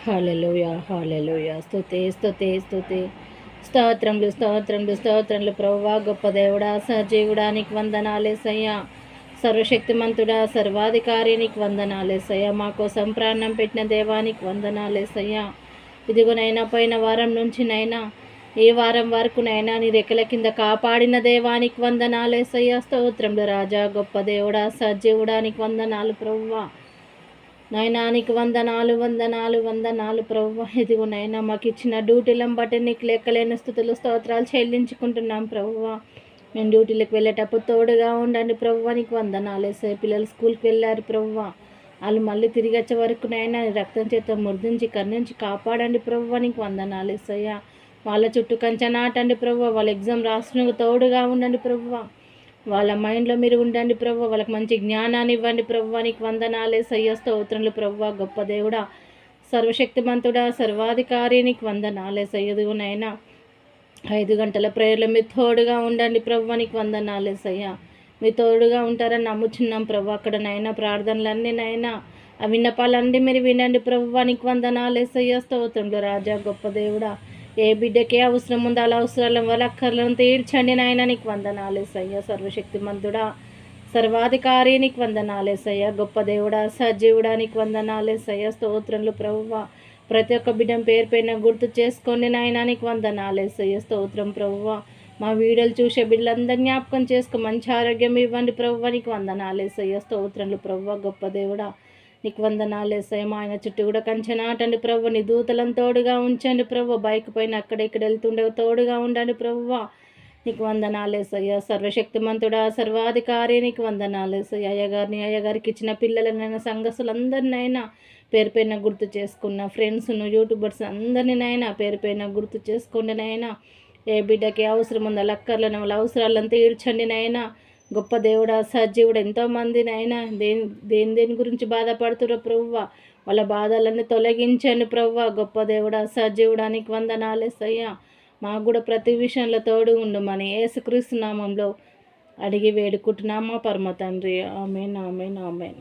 హల్లెలూయా హల్లెలూయా. స్తుతి స్తుతి స్తుతి. స్తోత్రములు స్తోత్రములు స్తోత్రములు ప్రభువా. గొప్ప దేవుడా, సజీవుడా, నీకు వందనాలేసయ్యా. సర్వశక్తిమంతుడా, సర్వాధికారి, నీకు వందనాలేసయ్యా. మా కోసం ప్రాణం పెట్టిన దేవానికి వందనాలేసయ్యా. ఇదిగోనైనా పోయిన వారం నుంచి నైనా ఈ వారం వరకు నైనా నీ రెక్కల కింద కాపాడిన దేవానికి వందనాలేసయ్యా. స్తోత్రములు రాజా, గొప్ప దేవుడా, సజీవుడా, నీకు వందనాలు ప్రభువా. నైనా నీకు వందనాలు వందనాలు వందనాలు ప్రభువా. ఇదిగో నైనా మాకు ఇచ్చిన డ్యూటీలను బట్టి నీకు లెక్కలేని స్థుతులు స్తోత్రాలు చెల్లించుకుంటున్నాం ప్రభువా. మేము డ్యూటీలకు వెళ్ళేటప్పుడు తోడుగా ఉండండి ప్రభువా. నీకు వందనాలేసే. పిల్లలు స్కూల్కి వెళ్ళారు ప్రభువా. వాళ్ళు మళ్ళీ తిరిగి వచ్చే వరకు నైనా రక్తం చేత ముర్దించి కన్నుంచి కాపాడండి ప్రభువా. నీకు వందనాలేసయ్యా. వాళ్ళ చుట్టూ కంచె నాటండి ప్రభువా. వాళ్ళ ఎగ్జామ్ రాసిన తోడుగా ఉండండి ప్రభువా. వాళ్ళ మైండ్లో మీరు ఉండండి ప్రభువా. వాళ్ళకి మంచి జ్ఞానాన్ని ఇవ్వండి ప్రభువా. నీకు వందనాలేసయ్యా. స్తోత్రములు ప్రభువా. గొప్ప దేవుడా, సర్వశక్తిమంతుడా, సర్వాధికారి, నీకు వందనాలేసయ్యా. ఇదిగోనైనా 5 గంటల ప్రేయర్లో మీరు తోడుగా ఉండండి ప్రభువా. నీకు వందనాలేసయ్యా. మీ తోడుగా ఉంటారని నమ్ముచున్నాం ప్రభు. అక్కడ నైనా ప్రార్థనలన్నీ నైనా ఆ విన్నపాలన్నీ మీరు వినండి ప్రభువా. నీకు వందనాలేసయ్యా. స్తోత్రములు రాజా, గొప్ప దేవుడా. ఏ బిడ్డకే అవసరం ఉందో అలా అవసరాల వాళ్ళ అక్కర్లను తీర్చండి నాయన. నీకు వందనాలేసయ్యా. సర్వశక్తిమంతుడా, సర్వాధికారి, నీకు వందనాలేసయ్యా. గొప్ప దేవుడా, సజీవుడా, నీకు వందనాలేసయ్యా. స్తోత్రములు ప్రభువా. ప్రతి ఒక్క బిడ్డను పేరు పైన గుర్తు చేసుకోండి నాయన. నీకు వందనాలేసయ్యా. స్తోత్రం ప్రభువా. మా వీడియోలు చూసే బిడ్డలందరినీ జ్ఞాపకం చేసుకో, మంచి ఆరోగ్యం ఇవ్వండి ప్రభువా. నీకు వందనాలేసయ్యా. స్తోత్రములు ప్రభువా. గొప్ప దేవుడా, నీకు వందనాలేసయ్యా. మా ఆయన చుట్టూ కూడా కంచె నాటండి ప్రభు. నీ దూతలను తోడుగా ఉంచండి ప్రభు. బైక్ పైన అక్కడ ఇక్కడ వెళ్తుండే తోడుగా ఉండండి ప్రభువా. నీకు వందనాలేసయ్యా. సర్వశక్తిమంతుడా, సర్వాధికారి, నీకు వందనాలేసయ్యా. అయ్యగారికి ఇచ్చిన పిల్లలనైనా సంఘస్థులందరినైనా పేరు పైన గుర్తు చేసుకున్న ఫ్రెండ్స్ను యూట్యూబర్స్ అందరినైనా పేరు పైన గుర్తు చేసుకోండి నాయనా. ఏ బిడ్డకి అవసరం ఉందో లక్కర్లను వాళ్ళ అవసరాలను తీర్చండి నాయనా. గొప్ప దేవుడా, సజీవుడు, ఎంతోమంది నైనా దేని గురించి బాధపడుతురో ప్రభువా. వాళ్ళ బాధలన్నీ తొలగించండి ప్రభువా. గొప్ప దేవుడా, సజీవుడా, నీకు వందనాలేసయ్యా. మాకు కూడా ప్రతి విషయంలో తోడు ఉండమని యేసుక్రీస్తు నామంలో అడిగి వేడుకుంటున్నామా పరమ తండ్రి. ఆమేన్ ఆమేన్ ఆమేన్.